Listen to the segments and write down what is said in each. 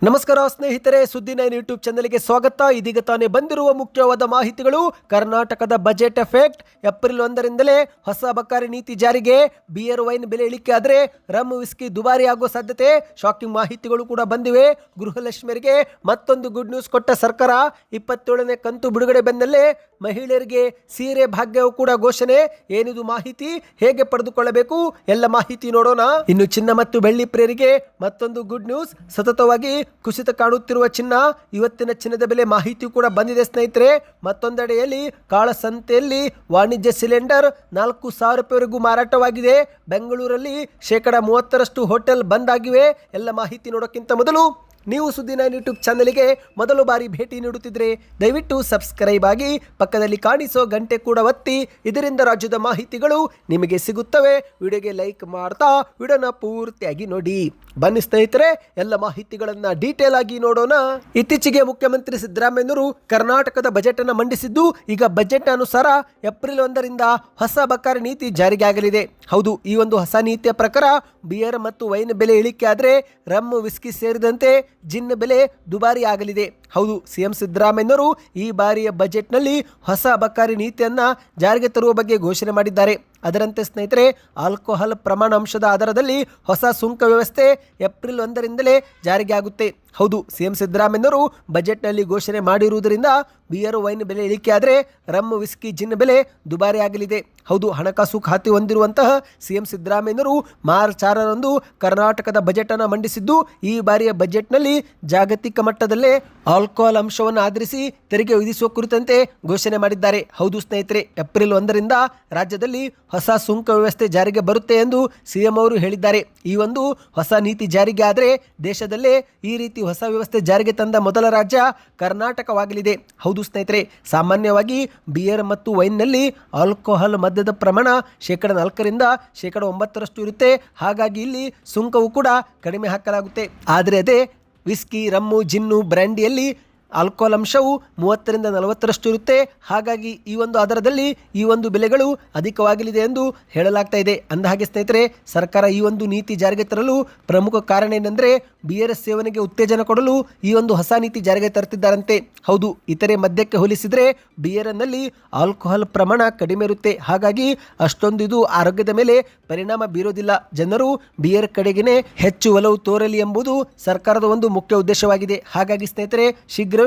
ನಮಸ್ಕಾರ ಸ್ನೇಹಿತರೆ, ಸುದ್ದಿ 9 ಯೂಟ್ಯೂಬ್ ಚಾನೆಲ್ಗೆ ಸ್ವಾಗತ. ಇದೀಗ ತಾನೇ ಬಂದಿರುವ ಮುಖ್ಯವಾದ ಮಾಹಿತಿಗಳು. ಕರ್ನಾಟಕದ ಬಜೆಟ್ ಎಫೆಕ್ಟ್. ಏಪ್ರಿಲ್ 1ರಿಂದಲೇ ಹೊಸ ಅಬಕಾರಿ ನೀತಿ ಜಾರಿಗೆ. ಬಿಯರ್ ವೈನ್ ಬೆಲೆ ಇಳಿಕೆ ಆದರೆ ರಮ್ ವಿಸ್ಕಿ ದುಬಾರಿ ಆಗುವ ಸಾಧ್ಯತೆ. ಶಾಕಿಂಗ್ ಮಾಹಿತಿಗಳು ಕೂಡ ಬಂದಿವೆ. ಗೃಹಲಕ್ಷ್ಮಿಯರಿಗೆ ಮತ್ತೊಂದು ಗುಡ್ ನ್ಯೂಸ್ ಕೊಟ್ಟ ಸರ್ಕಾರ. 27ನೇ ಕಂತು ಬಿಡುಗಡೆ ಬೆನ್ನಲ್ಲೇ ಮಹಿಳೆಯರಿಗೆ ಸೀರೆ ಭಾಗ್ಯವು ಕೂಡ ಘೋಷಣೆ. ಏನಿದು ಮಾಹಿತಿ, ಹೇಗೆ ಪಡೆದುಕೊಳ್ಳಬೇಕು, ಎಲ್ಲ ಮಾಹಿತಿ ನೋಡೋಣ. ಇನ್ನು ಚಿನ್ನ ಮತ್ತು ಬೆಳ್ಳಿ ಪ್ರಿಯರಿಗೆ ಮತ್ತೊಂದು ಗುಡ್ ನ್ಯೂಸ್. ಸತತವಾಗಿ ಕುಸಿತ ಕಾಣುತ್ತಿರುವ ಚಿನ್ನ, ಇವತ್ತಿನ ಚಿನ್ನದ ಬೆಲೆ ಮಾಹಿತಿ ಕೂಡ ಬಂದಿದೆ ಸ್ನೇಹಿತರೆ. ಮತ್ತೊಂದೆಡೆಯಲ್ಲಿ ಕಾಳಸಂತೆಯಲ್ಲಿ ವಾಣಿಜ್ಯ ಸಿಲಿಂಡರ್ 4,000 ರೂಪಾಯಿವರೆಗೂ ಮಾರಾಟವಾಗಿದೆ. ಬೆಂಗಳೂರಲ್ಲಿ 30% ಹೋಟೆಲ್ ಬಂದ್ ಆಗಿವೆ. ಎಲ್ಲ ಮಾಹಿತಿ ನೋಡೋಕ್ಕಿಂತ ಮೊದಲು ನೀವು ಸುದ್ದಿ 9 ಯೂಟ್ಯೂಬ್ ಚಾನಲ್ಗೆ ಮೊದಲು ಬಾರಿ ಭೇಟಿ ನೀಡುತ್ತಿದ್ರೆ ದಯವಿಟ್ಟು ಸಬ್ಸ್ಕ್ರೈಬ್ ಆಗಿ, ಪಕ್ಕದಲ್ಲಿ ಕಾಣಿಸೋ ಗಂಟೆ ಕೂಡ ಒತ್ತಿ. ಇದರಿಂದ ರಾಜ್ಯದ ಮಾಹಿತಿಗಳು ನಿಮಗೆ ಸಿಗುತ್ತವೆ. ವಿಡಿಯೋಗೆ ಲೈಕ್ ಮಾಡ್ತಾ ವಿಡಿಯೋನ ಪೂರ್ತಿಯಾಗಿ ನೋಡಿ. ಬನ್ನಿ ಸ್ನೇಹಿತರೆ, ಎಲ್ಲ ಮಾಹಿತಿಗಳನ್ನು ಡೀಟೇಲ್ ಆಗಿ ನೋಡೋಣ. ಇತ್ತೀಚೆಗೆ ಮುಖ್ಯಮಂತ್ರಿ ಸಿದ್ದರಾಮಯ್ಯನವರು ಕರ್ನಾಟಕದ ಬಜೆಟ್ ಅನ್ನು ಮಂಡಿಸಿದ್ದು, ಈಗ ಬಜೆಟ್ ಅನುಸಾರ ಏಪ್ರಿಲ್ 1ರಿಂದ ಹೊಸ ಅಬಕಾರಿ ನೀತಿ ಜಾರಿಗೆ ಆಗಲಿದೆ. ಹೌದು, ಈ ಒಂದು ಹೊಸ ನೀತಿಯ ಪ್ರಕಾರ ಬಿಯರ್ ಮತ್ತು ವೈನ್ ಬೆಲೆ ಇಳಿಕೆ ಆದರೆ ರಮ್ ವಿಸ್ಕಿ ಸೇರಿದಂತೆ ಜಿನ್ ಬೆಲೆ ದುಬಾರಿ ಆಗಲಿದೆ. ಹೌದು, ಸಿಎಂ ಸಿದ್ದರಾಮಯ್ಯನವರು ಈ ಬಾರಿಯ ಬಜೆಟ್ನಲ್ಲಿ ಹೊಸ ಅಬಕಾರಿ ನೀತಿಯನ್ನು ಜಾರಿಗೆ ತರುವ ಬಗ್ಗೆ ಘೋಷಣೆ ಮಾಡಿದ್ದಾರೆ. ಅದರಂತೆ ಸ್ನೇಹಿತರೆ, ಆಲ್ಕೋಹಾಲ್ ಪ್ರಮಾಣ ಅಂಶದ ಆಧಾರದಲ್ಲಿ ಹೊಸ ಸುಂಕ ವ್ಯವಸ್ಥೆ ಏಪ್ರಿಲ್ 1ರಿಂದಲೇ ಜಾರಿಗೆ ಆಗುತ್ತೆ. ಹೌದು, ಸಿಎಂ ಸಿದ್ದರಾಮಯ್ಯನವರು ಬಜೆಟ್ನಲ್ಲಿ ಘೋಷಣೆ ಮಾಡಿರುವುದರಿಂದ ಬಿಯರ್ ವೈನ್ ಬೆಲೆ ಇಳಿಕೆ ಆದರೆ ರಮ್ ವಿಸ್ಕಿ ಜಿನ್ ಬೆಲೆ ದುಬಾರಿ ಆಗಲಿದೆ. ಹೌದು, ಹಣಕಾಸು ಖಾತೆ ಹೊಂದಿರುವಂತಹ ಸಿಎಂ ಸಿದ್ದರಾಮಯ್ಯನವರು ಮಾರ್ಚ್ 6ರಂದು ಕರ್ನಾಟಕದ ಬಜೆಟ್ ಅನ್ನು ಮಂಡಿಸಿದ್ದು, ಈ ಬಾರಿಯ ಬಜೆಟ್ನಲ್ಲಿ ಜಾಗತಿಕ ಮಟ್ಟದಲ್ಲೇ ಆಲ್ಕೋಹಾಲ್ ಅಂಶವನ್ನು ಆಧರಿಸಿ ತೆರಿಗೆ ವಿಧಿಸುವ ಕುರಿತಂತೆ ಘೋಷಣೆ ಮಾಡಿದ್ದಾರೆ. ಹೌದು ಸ್ನೇಹಿತರೆ, ಏಪ್ರಿಲ್ 1ರಿಂದ ರಾಜ್ಯದಲ್ಲಿ ಹೊಸ ಸುಂಕ ವ್ಯವಸ್ಥೆ ಜಾರಿಗೆ ಬರುತ್ತೆ ಎಂದು ಸಿಎಂ ಅವರು ಹೇಳಿದ್ದಾರೆ. ಈ ಒಂದು ಹೊಸ ನೀತಿ ಜಾರಿಗೆ ಆದರೆ ದೇಶದಲ್ಲೇ ಈ ರೀತಿ ಹೊಸ ವ್ಯವಸ್ಥೆ ಜಾರಿಗೆ ತಂದ ಮೊದಲ ರಾಜ್ಯ ಕರ್ನಾಟಕವಾಗಲಿದೆ. ಹೌದು ಸ್ನೇಹಿತರೆ, ಸಾಮಾನ್ಯವಾಗಿ ಬಿಯರ್ ಮತ್ತು ವೈನ್ನಲ್ಲಿ ಆಲ್ಕೋಹಾಲ್ ಮದ್ಯದ ಪ್ರಮಾಣ 4% 9% ಇರುತ್ತೆ. ಹಾಗಾಗಿ ಇಲ್ಲಿ ಸುಂಕವು ಕೂಡ ಕಡಿಮೆ ಹಾಕಲಾಗುತ್ತೆ. ಆದರೆ ಅದೇ ವಿಸ್ಕಿ, ರಮ್ಮು, ಜಿನ್ನು, ಬ್ರ್ಯಾಂಡಿಯಲ್ಲಿ ಆಲ್ಕೋಹಾಲ್ ಅಂಶವು 30-40% ಇರುತ್ತೆ. ಹಾಗಾಗಿ ಈ ಒಂದು ಆಧಾರದಲ್ಲಿ ಈ ಒಂದು ಬೆಲೆಗಳು ಅಧಿಕವಾಗಲಿದೆ ಎಂದು ಹೇಳಲಾಗ್ತಾ ಇದೆ. ಅಂದಹಾಗೆ ಸ್ನೇಹಿತರೆ, ಸರ್ಕಾರ ಈ ಒಂದು ನೀತಿ ಜಾರಿಗೆ ತರಲು ಪ್ರಮುಖ ಕಾರಣ ಏನೆಂದರೆ ಬಿಯರ್ ಸೇವನೆಗೆ ಉತ್ತೇಜನ ಕೊಡಲು ಈ ಒಂದು ಹೊಸ ನೀತಿ ಜಾರಿಗೆ ತರುತ್ತಿದ್ದಾರಂತೆ. ಹೌದು, ಇತರೆ ಮದ್ಯಕ್ಕೆ ಹೋಲಿಸಿದರೆ ಬಿಯರ್ನಲ್ಲಿ ಆಲ್ಕೋಹಾಲ್ ಪ್ರಮಾಣ ಕಡಿಮೆ ಇರುತ್ತೆ. ಹಾಗಾಗಿ ಅಷ್ಟೊಂದು ಇದು ಆರೋಗ್ಯದ ಮೇಲೆ ಪರಿಣಾಮ ಬೀರೋದಿಲ್ಲ. ಜನರು ಬಿಯರ್ ಕಡೆಗೇನೆ ಹೆಚ್ಚು ಒಲವು ತೋರಲಿ ಎಂಬುದು ಸರ್ಕಾರದ ಒಂದು ಮುಖ್ಯ ಉದ್ದೇಶವಾಗಿದೆ. ಹಾಗಾಗಿ ಸ್ನೇಹಿತರೆ, ಶೀಘ್ರವೇ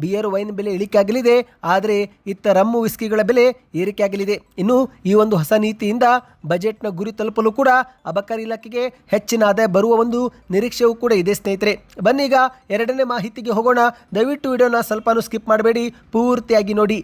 ಬಿಯರ್ ವೈನ್ ಬೆಲೆ ಇಳಿಕೆ ಆಗಲಿದೆ. ಆದರೆ ಇತ್ತ ರಮ್ಮು ವಿಸ್ಕಿಗಳ ಬೆಲೆ ಏರಿಕೆ ಆಗಲಿದೆ. ಇನ್ನು ಈ ಒಂದು ಹೊಸ ನೀತಿಯಿಂದ ಬಜೆಟ್ನ ಗುರಿ ತಲುಪಲು ಕೂಡ ಅಬಕಾರಿ ಇಲಾಖೆಗೆ ಹೆಚ್ಚಿನ ಆದಾಯ ಬರುವ ಒಂದು ನಿರೀಕ್ಷೆಯೂ ಕೂಡ ಇದೆ ಸ್ನೇಹಿತರೆ. ಬನ್ನೀಗ ಎರಡನೇ ಮಾಹಿತಿಗೆ ಹೋಗೋಣ. ದಯವಿಟ್ಟು ವಿಡಿಯೋನ ಸ್ವಲ್ಪನೂ ಸ್ಕಿಪ್ ಮಾಡಬೇಡಿ, ಪೂರ್ತಿಯಾಗಿ ನೋಡಿ.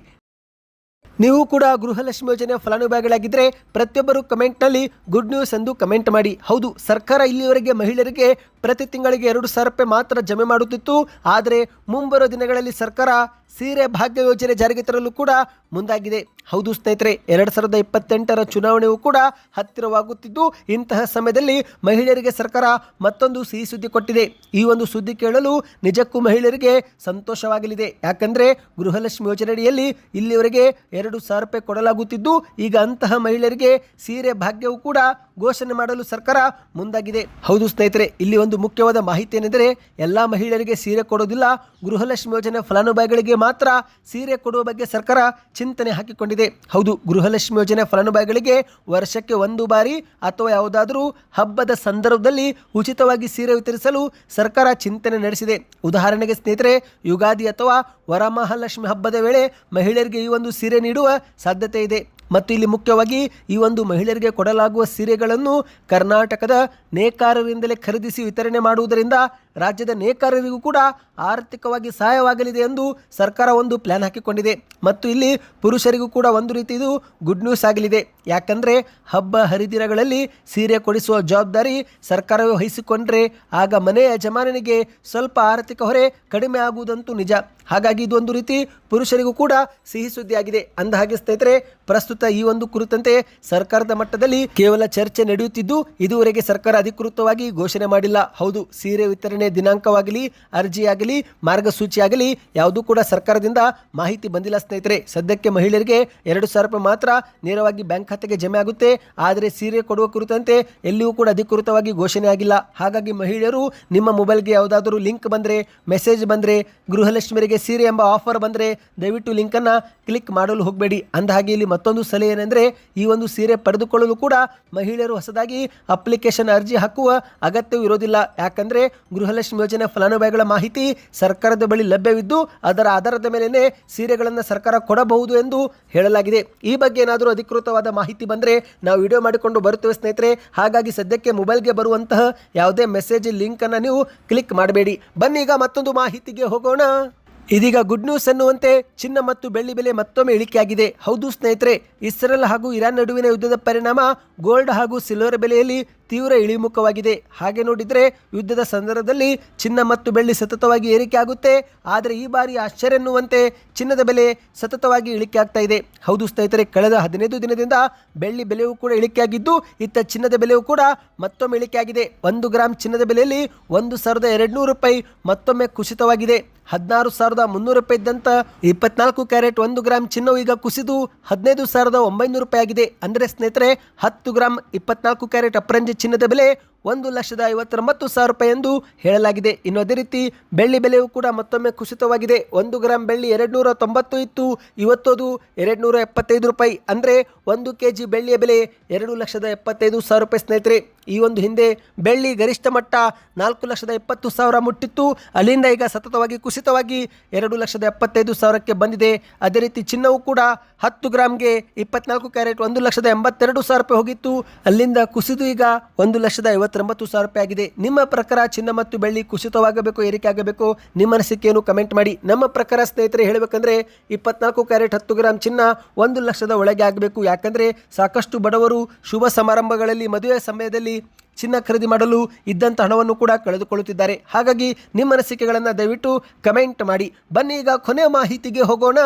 ನೀವು ಕೂಡ ಗೃಹಲಕ್ಷ್ಮಿ ಯೋಜನೆ ಫಲಾನುಭವಿಗಳಾಗಿದ್ದರೆ ಪ್ರತಿಯೊಬ್ಬರು ಕಮೆಂಟ್ನಲ್ಲಿ ಗುಡ್ ನ್ಯೂಸ್ ಎಂದು ಕಮೆಂಟ್ ಮಾಡಿ. ಹೌದು, ಸರ್ಕಾರ ಇಲ್ಲಿಯವರೆಗೆ ಮಹಿಳೆಯರಿಗೆ ಪ್ರತಿ ತಿಂಗಳಿಗೆ 2,000 ರೂಪಾಯಿ ಮಾತ್ರ ಜಮೆ ಮಾಡುತ್ತಿತ್ತು. ಆದರೆ ಮುಂಬರುವ ದಿನಗಳಲ್ಲಿ ಸರ್ಕಾರ ಸೀರೆ ಭಾಗ್ಯ ಯೋಜನೆ ಜಾರಿಗೆ ತರಲು ಕೂಡ ಮುಂದಾಗಿದೆ. ಹೌದು ಸ್ನೇಹಿತರೆ, 2028ರ ಚುನಾವಣೆಯೂ ಕೂಡ ಹತ್ತಿರವಾಗುತ್ತಿದ್ದು, ಇಂತಹ ಸಮಯದಲ್ಲಿ ಮಹಿಳೆಯರಿಗೆ ಸರ್ಕಾರ ಮತ್ತೊಂದು ಸಿಹಿ ಸುದ್ದಿ ಕೊಟ್ಟಿದೆ. ಈ ಒಂದು ಸುದ್ದಿ ಕೇಳಲು ನಿಜಕ್ಕೂ ಮಹಿಳೆಯರಿಗೆ ಸಂತೋಷವಾಗಲಿದೆ. ಯಾಕಂದರೆ ಗೃಹಲಕ್ಷ್ಮಿ ಯೋಜನೆಯಡಿಯಲ್ಲಿ ಇಲ್ಲಿವರೆಗೆ 2,000 ರೂಪಾಯಿ ಕೊಡಲಾಗುತ್ತಿದ್ದು, ಈಗ ಅಂತಹ ಮಹಿಳೆಯರಿಗೆ ಸೀರೆ ಭಾಗ್ಯವು ಕೂಡ ಘೋಷಣೆ ಮಾಡಲು ಸರ್ಕಾರ ಮುಂದಾಗಿದೆ. ಹೌದು ಸ್ನೇಹಿತರೆ, ಇಲ್ಲಿ ಒಂದು ಮುಖ್ಯವಾದ ಮಾಹಿತಿ ಏನೆಂದರೆ ಎಲ್ಲ ಮಹಿಳೆಯರಿಗೆ ಸೀರೆ ಕೊಡೋದಿಲ್ಲ. ಗೃಹಲಕ್ಷ್ಮಿ ಯೋಜನೆ ಫಲಾನುಭವಿಗಳಿಗೆ ಮಾತ್ರ ಸೀರೆ ಕೊಡುವ ಬಗ್ಗೆ ಸರ್ಕಾರ ಚಿಂತನೆ ಹಾಕಿಕೊಂಡಿದೆ. ಹೌದು, ಗೃಹಲಕ್ಷ್ಮಿ ಯೋಜನೆ ಫಲಾನುಭವಿಗಳಿಗೆ ವರ್ಷಕ್ಕೆ 1 ಬಾರಿ ಅಥವಾ ಯಾವುದಾದರೂ ಹಬ್ಬದ ಸಂದರ್ಭದಲ್ಲಿ ಉಚಿತವಾಗಿ ಸೀರೆ ವಿತರಿಸಲು ಸರ್ಕಾರ ಚಿಂತನೆ ನಡೆಸಿದೆ. ಉದಾಹರಣೆಗೆ ಸ್ನೇಹಿತರೆ, ಯುಗಾದಿ ಅಥವಾ ವರಮಹಾಲಕ್ಷ್ಮಿ ಹಬ್ಬದ ವೇಳೆ ಮಹಿಳೆಯರಿಗೆ ಈ ಒಂದು ಸೀರೆ ನೀಡುವ ಸಾಧ್ಯತೆ ಇದೆ. ಮತ್ತು ಇಲ್ಲಿ ಮುಖ್ಯವಾಗಿ ಈ ಒಂದು ಮಹಿಳೆಯರಿಗೆ ಕೊಡಲಾಗುವ ಸೀರೆಗಳನ್ನು ಕರ್ನಾಟಕದ ನೇಕಾರರಿಂದಲೇ ಖರೀದಿಸಿ ವಿತರಣೆ ಮಾಡುವುದರಿಂದ ರಾಜ್ಯದ ನೇಕಾರರಿಗೂ ಕೂಡ ಆರ್ಥಿಕವಾಗಿ ಸಹಾಯವಾಗಲಿದೆ ಎಂದು ಸರ್ಕಾರ ಒಂದು ಪ್ಲಾನ್ ಹಾಕಿಕೊಂಡಿದೆ. ಮತ್ತು ಇಲ್ಲಿ ಪುರುಷರಿಗೂ ಕೂಡ ಒಂದು ರೀತಿ ಇದು ಗುಡ್ ನ್ಯೂಸ್ ಆಗಲಿದೆ. ಯಾಕಂದರೆ ಹಬ್ಬ ಹರಿದಿನಗಳಲ್ಲಿ ಸೀರೆ ಕೊಡಿಸುವ ಜವಾಬ್ದಾರಿ ಸರ್ಕಾರವೇ ವಹಿಸಿಕೊಂಡ್ರೆ ಆಗ ಮನೆಯ ಯಜಮಾನನಿಗೆ ಸ್ವಲ್ಪ ಆರ್ಥಿಕ ಹೊರೆ ಕಡಿಮೆ ಆಗುವುದಂತೂ ನಿಜ. ಹಾಗಾಗಿ ಇದು ಒಂದು ರೀತಿ ಪುರುಷರಿಗೂ ಕೂಡ ಸಿಹಿ ಸುದ್ದಿಯಾಗಿದೆ. ಅಂದಹಾಗೆ ಸ್ನೇಹಿತರೆ, ಪ್ರಸ್ತುತ ಈ ಒಂದು ಕುರಿತಂತೆ ಸರ್ಕಾರದ ಮಟ್ಟದಲ್ಲಿ ಕೇವಲ ಚರ್ಚೆ ನಡೆಯುತ್ತಿದ್ದು, ಇದುವರೆಗೆ ಸರ್ಕಾರ ಅಧಿಕೃತವಾಗಿ ಘೋಷಣೆ ಮಾಡಿಲ್ಲ. ಹೌದು, ಸೀರೆ ವಿತರಣೆ ವಿತರಣೆ ದಿನಾಂಕವಾಗಲಿ, ಅರ್ಜಿಯಾಗಲಿ, ಮಾರ್ಗಸೂಚಿಯಾಗಲಿ ಯಾವುದೂ ಕೂಡ ಸರ್ಕಾರದಿಂದ ಮಾಹಿತಿ ಬಂದಿಲ್ಲ ಸ್ನೇಹಿತರೆ. ಸದ್ಯಕ್ಕೆ ಮಹಿಳೆಯರಿಗೆ 2,000 ರೂಪಾಯಿ ಮಾತ್ರ ನೇರವಾಗಿ ಬ್ಯಾಂಕ್ ಖಾತೆಗೆ ಜಮೆ ಆಗುತ್ತೆ. ಆದರೆ ಸೀರೆ ಕೊಡುವ ಕುರಿತಂತೆ ಎಲ್ಲಿಯೂ ಕೂಡ ಅಧಿಕೃತವಾಗಿ ಘೋಷಣೆ ಆಗಿಲ್ಲ. ಹಾಗಾಗಿ ಮಹಿಳೆಯರು ನಿಮ್ಮ ಮೊಬೈಲ್ಗೆ ಯಾವುದಾದರೂ ಲಿಂಕ್ ಬಂದರೆ, ಮೆಸೇಜ್ ಬಂದರೆ, ಗೃಹಲಕ್ಷ್ಮಿಯರಿಗೆ ಸೀರೆ ಎಂಬ ಆಫರ್ ಬಂದರೆ ದಯವಿಟ್ಟು ಲಿಂಕನ್ನು ಕ್ಲಿಕ್ ಮಾಡಲು ಹೋಗಬೇಡಿ. ಅಂದಹಾಗೆ ಇಲ್ಲಿ ಮತ್ತೊಂದು ಸಲಹೆ ಏನೆಂದರೆ, ಈ ಒಂದು ಸೀರೆ ಪಡೆದುಕೊಳ್ಳಲು ಕೂಡ ಮಹಿಳೆಯರು ಹೊಸದಾಗಿ ಅಪ್ಲಿಕೇಶನ್ ಅರ್ಜಿ ಹಾಕುವ ಅಗತ್ಯವೂ ಇರೋದಿಲ್ಲ. ಯಾಕಂದರೆ ಗೃಹಲಕ್ಷ್ಮಿ ಯೋಜನೆ ಫಲಾನುಭವಿಗಳ ಮಾಹಿತಿ ಸರ್ಕಾರದ ಬಳಿ ಲಭ್ಯವಿದ್ದು ಅದರ ಆಧಾರದ ಮೇಲೆಯೇ ಸೀರೆಗಳನ್ನು ಸರ್ಕಾರ ಕೊಡಬಹುದು ಎಂದು ಹೇಳಲಾಗಿದೆ. ಈ ಬಗ್ಗೆ ಏನಾದರೂ ಅಧಿಕೃತವಾದ ಮಾಹಿತಿ ಬಂದರೆ ನಾವು ವಿಡಿಯೋ ಮಾಡಿಕೊಂಡು ಬರುತ್ತೇವೆ ಸ್ನೇಹಿತರೆ. ಹಾಗಾಗಿ ಸದ್ಯಕ್ಕೆ ಮೊಬೈಲ್ಗೆ ಬರುವಂತಹ ಯಾವುದೇ ಮೆಸೇಜ್ ಲಿಂಕನ್ನು ನೀವು ಕ್ಲಿಕ್ ಮಾಡಬೇಡಿ. ಬನ್ನಿ ಈಗ ಮತ್ತೊಂದು ಮಾಹಿತಿಗೆ ಹೋಗೋಣ. ಇದೀಗ ಗುಡ್ ನ್ಯೂಸ್ ಎನ್ನುವಂತೆ ಚಿನ್ನ ಮತ್ತು ಬೆಳ್ಳಿ ಬೆಲೆ ಮತ್ತೊಮ್ಮೆ ಇಳಿಕೆಯಾಗಿದೆ. ಹೌದು ಸ್ನೇಹಿತರೆ, ಇಸ್ರೇಲ್ ಹಾಗೂ ಇರಾನ್ ನಡುವಿನ ಯುದ್ಧದ ಪರಿಣಾಮ ಗೋಲ್ಡ್ ಹಾಗೂ ಸಿಲ್ವರ್ ಬೆಲೆಯಲ್ಲಿ ತೀವ್ರ ಇಳಿಮುಖವಾಗಿದೆ. ಹಾಗೆ ನೋಡಿದರೆ ಯುದ್ಧದ ಸಂದರ್ಭದಲ್ಲಿ ಚಿನ್ನ ಮತ್ತು ಬೆಳ್ಳಿ ಸತತವಾಗಿ ಏರಿಕೆ ಆಗುತ್ತೆ. ಆದರೆ ಈ ಬಾರಿ ಆಶ್ಚರ್ಯ ಎನ್ನುವಂತೆ ಚಿನ್ನದ ಬೆಲೆ ಸತತವಾಗಿ ಇಳಿಕೆ ಆಗ್ತಾ ಇದೆ. ಹೌದು ಸ್ನೇಹಿತರೆ, ಕಳೆದ 15 ದಿನದಿಂದ ಬೆಳ್ಳಿ ಬೆಲೆಯೂ ಕೂಡ ಇಳಿಕೆಯಾಗಿದ್ದು ಇತ್ತ ಚಿನ್ನದ ಬೆಲೆಯೂ ಕೂಡ ಮತ್ತೊಮ್ಮೆ ಇಳಿಕೆಯಾಗಿದೆ. 1 ಗ್ರಾಮ್ ಚಿನ್ನದ ಬೆಲೆಯಲ್ಲಿ 1,200 ರೂಪಾಯಿ ಮತ್ತೊಮ್ಮೆ ಕುಸಿತವಾಗಿದೆ. 16,300 ರೂಪಾಯಿ ಇದ್ದಂಥ 24 ಕ್ಯಾರೆಟ್ 1 ಗ್ರಾಮ್ ಚಿನ್ನವು ಈಗ ಕುಸಿದು 15,900 ರೂಪಾಯಿ ಆಗಿದೆ. ಅಂದರೆ ಸ್ನೇಹಿತರೆ, 10 ಗ್ರಾಮ್ 24 ಕ್ಯಾರೆಟ್ ಅಪರಂಜಿ ಚಿನ್ನದ ಬೆಲೆ 1,59,000 ರೂಪಾಯಿ ಎಂದು ಹೇಳಲಾಗಿದೆ. ಇನ್ನು ಅದೇ ರೀತಿ ಬೆಳ್ಳಿ ಬೆಲೆಯೂ ಕೂಡ ಮತ್ತೊಮ್ಮೆ ಕುಸಿತವಾಗಿದೆ. 1 ಗ್ರಾಮ್ ಬೆಳ್ಳಿ 290 ಇತ್ತು, ಇವತ್ತು ಅದು 275 ರೂಪಾಯಿ. ಅಂದರೆ 1 kg ಬೆಳ್ಳಿಯ ಬೆಲೆ 2,75,000 ರೂಪಾಯಿ ಸ್ನೇಹಿತರೆ. ಈ ಒಂದು ಹಿಂದೆ ಬೆಳ್ಳಿ ಗರಿಷ್ಠ ಮಟ್ಟ 4,20,000 ಮುಟ್ಟಿತ್ತು. ಅಲ್ಲಿಂದ ಈಗ ಸತತವಾಗಿ ಕುಸಿತವಾಗಿ 2,75,000ಕ್ಕೆ ಬಂದಿದೆ. ಅದೇ ರೀತಿ ಚಿನ್ನವು ಕೂಡ 10 ಗ್ರಾಮ್ಗೆ 24 ಕ್ಯಾರೆಟ್ 1,82,000 ರೂಪಾಯಿ ಹೋಗಿತ್ತು. ಅಲ್ಲಿಂದ ಕುಸಿದು ಈಗ 1,59,000 ರೂಪಾಯಿ ಆಗಿದೆ. ನಿಮ್ಮ ಪ್ರಕಾರ ಚಿನ್ನ ಮತ್ತು ಬೆಳ್ಳಿ ಕುಸಿತವಾಗಬೇಕು, ಏರಿಕೆ ಆಗಬೇಕು? ನಿಮ್ಮ ಅನಿಸಿಕೆಯನ್ನು ಕಮೆಂಟ್ ಮಾಡಿ. ನಮ್ಮ ಪ್ರಕಾರ ಸ್ನೇಹಿತರೆ ಹೇಳಬೇಕಂದ್ರೆ 24 ಕ್ಯಾರೆಟ್ 10 ಗ್ರಾಮ್ ಚಿನ್ನ 1 ಲಕ್ಷದ ಒಳಗೆ ಆಗಬೇಕು. ಯಾಕಂದರೆ ಸಾಕಷ್ಟು ಬಡವರು ಶುಭ ಸಮಾರಂಭಗಳಲ್ಲಿ, ಮದುವೆ ಸಮಯದಲ್ಲಿ ಚಿನ್ನ ಖರೀದಿ ಮಾಡಲು ಇದ್ದಂಥ ಹಣವನ್ನು ಕೂಡ ಕಳೆದುಕೊಳ್ಳುತ್ತಿದ್ದಾರೆ. ಹಾಗಾಗಿ ನಿಮ್ಮ ಅನಿಸಿಕೆಗಳನ್ನು ದಯವಿಟ್ಟು ಕಮೆಂಟ್ ಮಾಡಿ. ಬನ್ನಿ ಈಗ ಕೊನೆಯ ಮಾಹಿತಿಗೆ ಹೋಗೋಣ.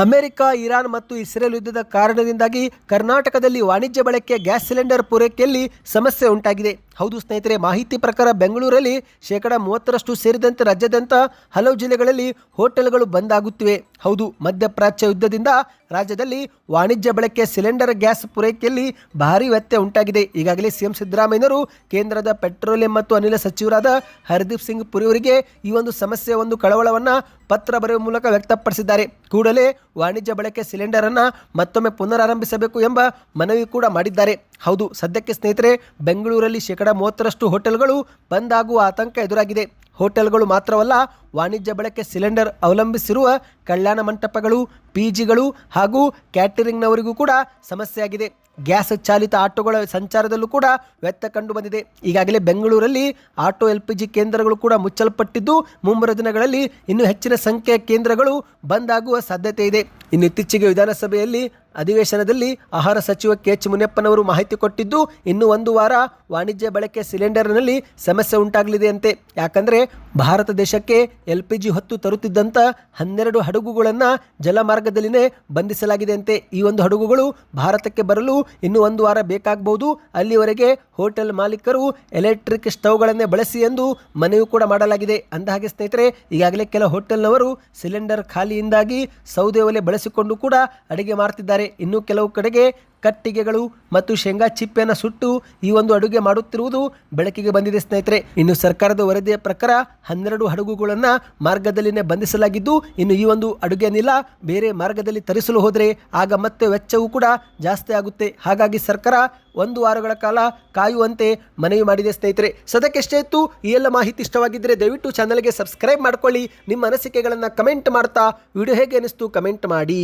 ಅಮೆರಿಕ, ಇರಾನ್ ಮತ್ತು ಇಸ್ರೇಲ್ ಯುದ್ಧದ ಕಾರಣದಿಂದಾಗಿ ಕರ್ನಾಟಕದಲ್ಲಿ ವಾಣಿಜ್ಯ ಬಳಕೆ ಗ್ಯಾಸ್ ಸಿಲಿಂಡರ್ ಪೂರೈಕೆಯಲ್ಲಿ ಸಮಸ್ಯೆ ಉಂಟಾಗಿದೆ. ಹೌದು ಸ್ನೇಹಿತರೆ, ಮಾಹಿತಿ ಪ್ರಕಾರ ಬೆಂಗಳೂರಲ್ಲಿ 30% ಸೇರಿದಂತೆ ರಾಜ್ಯಾದ್ಯಂತ ಹಲವು ಜಿಲ್ಲೆಗಳಲ್ಲಿ ಹೋಟೆಲ್ಗಳು ಬಂದ್ ಆಗುತ್ತಿವೆ. ಹೌದು, ಮಧ್ಯಪ್ರಾಚ್ಯ ಯುದ್ಧದಿಂದ ರಾಜ್ಯದಲ್ಲಿ ವಾಣಿಜ್ಯ ಬಳಕೆ ಸಿಲಿಂಡರ್ ಗ್ಯಾಸ್ ಪೂರೈಕೆಯಲ್ಲಿ ಭಾರಿ ವ್ಯತ್ಯಯ ಉಂಟಾಗಿದೆ. ಈಗಾಗಲೇ ಸಿಎಂ ಸಿದ್ದರಾಮಯ್ಯನವರು ಕೇಂದ್ರದ ಪೆಟ್ರೋಲಿಯಂ ಮತ್ತು ಅನಿಲ ಸಚಿವರಾದ ಹರ್ದೀಪ್ ಸಿಂಗ್ ಪುರಿ ಅವರಿಗೆ ಈ ಒಂದು ಸಮಸ್ಯೆಯ ಒಂದು ಕಳವಳವನ್ನು ಪತ್ರ ಬರೆಯುವ ಮೂಲಕ ವ್ಯಕ್ತಪಡಿಸಿದ್ದಾರೆ. ಕೂಡಲೇ ವಾಣಿಜ್ಯ ಬಳಕೆ ಸಿಲಿಂಡರ್ ಅನ್ನು ಮತ್ತೊಮ್ಮೆ ಪುನರಾರಂಭಿಸಬೇಕು ಎಂಬ ಮನವಿ ಕೂಡ ಮಾಡಿದ್ದಾರೆ. ಹೌದು, ಸದ್ಯಕ್ಕೆ ಸ್ನೇಹಿತರೆ ಬೆಂಗಳೂರಲ್ಲಿ 30% ಹೋಟೆಲ್ಗಳು ಬಂದ್ ಆಗುವ ಆತಂಕ ಎದುರಾಗಿದೆ. ಹೋಟೆಲ್ಗಳು ಮಾತ್ರವಲ್ಲ, ವಾಣಿಜ್ಯ ಬಳಕೆ ಸಿಲಿಂಡರ್ ಅವಲಂಬಿಸಿರುವ ಕಲ್ಯಾಣ ಮಂಟಪಗಳು, ಪಿಜಿಗಳು ಹಾಗೂ ಕ್ಯಾಟರಿಂಗ್ನವರಿಗೂ ಕೂಡ ಸಮಸ್ಯೆಯಾಗಿದೆ. ಗ್ಯಾಸ್ ಚಾಲಿತ ಆಟೋಗಳ ಸಂಚಾರದಲ್ಲೂ ಕೂಡ ವ್ಯತ್ಯಯ ಕಂಡು ಬಂದಿದೆ. ಈಗಾಗಲೇ ಬೆಂಗಳೂರಲ್ಲಿ ಆಟೋ LPG ಕೇಂದ್ರಗಳು ಕೂಡ ಮುಚ್ಚಲ್ಪಟ್ಟಿದ್ದು ಮುಂಬರುವ ದಿನಗಳಲ್ಲಿ ಇನ್ನೂ ಹೆಚ್ಚಿನ ಸಂಖ್ಯೆಯ ಕೇಂದ್ರಗಳು ಬಂದ್ ಆಗುವ ಸಾಧ್ಯತೆ ಇದೆ. ಇನ್ನು ಇತ್ತೀಚೆಗೆ ವಿಧಾನಸಭೆಯಲ್ಲಿ ಅಧಿವೇಶನದಲ್ಲಿ ಆಹಾರ ಸಚಿವ KH ಮುನಿಯಪ್ಪನವರು ಮಾಹಿತಿ ಕೊಟ್ಟಿದ್ದು, ಇನ್ನು 1 ವಾರ ವಾಣಿಜ್ಯ ಬಳಕೆ ಸಿಲಿಂಡರ್ನಲ್ಲಿ ಸಮಸ್ಯೆ ಉಂಟಾಗಲಿದೆ ಅಂತೆ. ಯಾಕಂದರೆ ಭಾರತ ದೇಶಕ್ಕೆ LPG ಹೊತ್ತು ತರುತ್ತಿದ್ದಂಥ 12 ಹಡಗುಗಳನ್ನು ಜಲಮಾರ್ಗದಲ್ಲಿನೇ ಬಂಧಿಸಲಾಗಿದೆ ಅಂತೆ. ಈ ಒಂದು ಹಡಗುಗಳು ಭಾರತಕ್ಕೆ ಬರಲು ಇನ್ನೂ 1 ವಾರ ಬೇಕಾಗಬಹುದು. ಅಲ್ಲಿವರೆಗೆ ಹೋಟೆಲ್ ಮಾಲೀಕರು ಎಲೆಕ್ಟ್ರಿಕ್ ಸ್ಟವ್ಗಳನ್ನೇ ಬಳಸಿ ಎಂದು ಮನವಿ ಕೂಡ ಮಾಡಲಾಗಿದೆ. ಅಂದಹಾಗೆ ಸ್ನೇಹಿತರೆ, ಈಗಾಗಲೇ ಕೆಲ ಹೋಟೆಲ್ನವರು ಸಿಲಿಂಡರ್ ಖಾಲಿಯಿಂದಾಗಿ ಸೌದೆ ಒಲೆ ಬಳಸಿಕೊಂಡು ಕೂಡ ಅಡುಗೆ ಮಾಡ್ತಿದ್ದಾರೆ. ಇನ್ನು ಕೆಲವು ಕಡೆಗೆ ಕಟ್ಟಿಗೆಗಳು ಮತ್ತು ಶೇಂಗಾ ಚಿಪ್ಪೆಯನ್ನು ಸುಟ್ಟು ಈ ಒಂದು ಅಡುಗೆ ಮಾಡುತ್ತಿರುವುದು ಬೆಳಕಿಗೆ ಬಂದಿದೆ ಸ್ನೇಹಿತರೆ. ಇನ್ನು ಸರ್ಕಾರದ ವರದಿಯ ಪ್ರಕಾರ 12 ಹಡಗುಗಳನ್ನು ಮಾರ್ಗದಲ್ಲಿನೇ ಬಂಧಿಸಲಾಗಿದ್ದು, ಇನ್ನು ಈ ಒಂದು ಅಡುಗೆ ಅನಿಲ ಬೇರೆ ಮಾರ್ಗದಲ್ಲಿ ತರಿಸಲು ಹೋದರೆ ಆಗ ಮತ್ತೆ ವೆಚ್ಚವೂ ಕೂಡ ಜಾಸ್ತಿ ಆಗುತ್ತೆ. ಹಾಗಾಗಿ ಸರ್ಕಾರ 1 ವಾರಗಳ ಕಾಲ ಕಾಯುವಂತೆ ಮನವಿ ಮಾಡಿದೆ ಸ್ನೇಹಿತರೆ. ಸದ್ಯಕ್ಕೆ ಎಷ್ಟೇ ಇತ್ತು. ಈ ಎಲ್ಲ ಮಾಹಿತಿ ಇಷ್ಟವಾಗಿದ್ದರೆ ದಯವಿಟ್ಟು ಚಾನಲ್ಗೆ ಸಬ್ಸ್ಕ್ರೈಬ್ ಮಾಡ್ಕೊಳ್ಳಿ. ನಿಮ್ಮ ಅನಿಸಿಕೆಗಳನ್ನು ಕಮೆಂಟ್ ಮಾಡ್ತಾ ವಿಡಿಯೋ ಹೇಗೆ ಅನಿಸ್ತು ಕಮೆಂಟ್ ಮಾಡಿ.